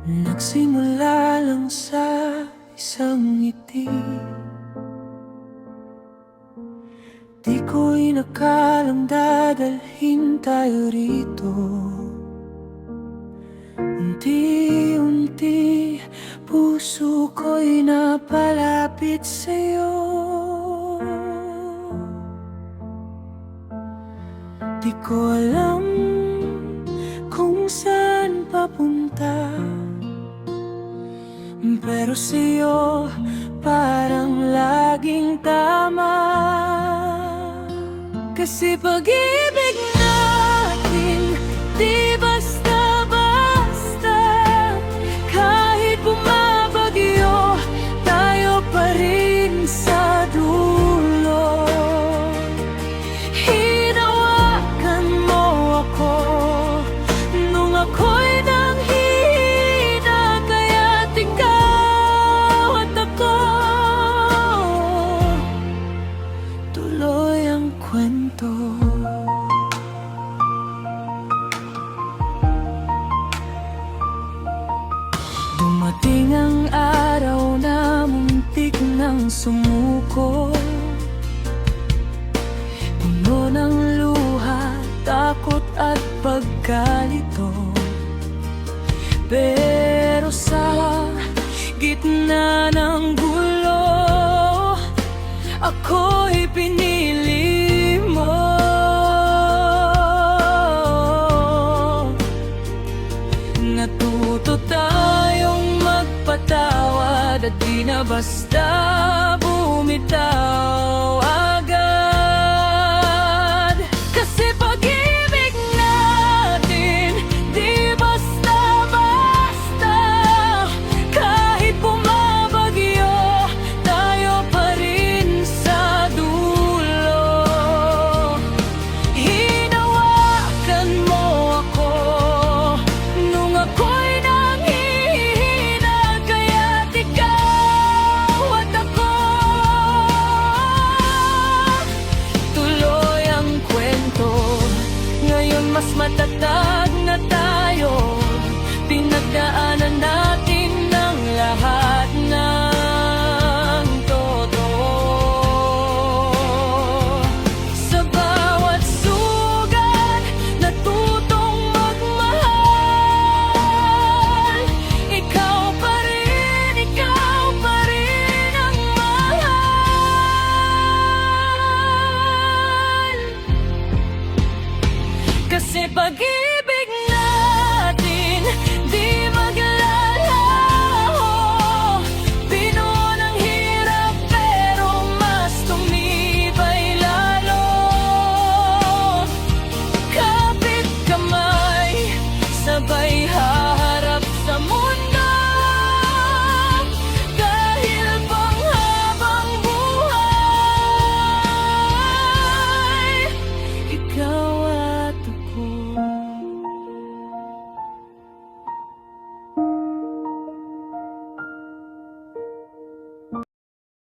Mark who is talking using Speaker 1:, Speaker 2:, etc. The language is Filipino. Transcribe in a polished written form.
Speaker 1: Nagsimula lang sa isang ngiti. Di ko inakalang dadalhin tayo rito. Unti-unti puso ko'y napalapit sa'yo. Di ko alam kung saan papunta, pero sa'yo parang laging tama. Kasi pag-ibig natin di basta-basta. Kahit bumabagyo, tayo pa rin sa dulo. Hinawakan mo ako nung ako'y nanghihina, kaya't ikaw at ako tuloy ang kwento. Dumating ang araw na muntik nang sumuko, puno ng luha, takot at pagkalito. Pero sa gitna ng gulo, ako'y pinili mo. Natuto tayong magpatawad at di na basta bumitaw agad. Kasi pag-ibig natin di basta-basta. Kahit bumabagyo, tayo pa rin sa dulo. Hinawakan mo ako nung ako'y nanghihina, kaya't ikaw at ako tuloy ang kwento. Ngayon mas matatag na tayo, pinagdaanan natin ng lahat ng totoo. Sa bawat sugat, natutong magmahal. Ikaw pa rin ang mahal. Kasi pag-ibig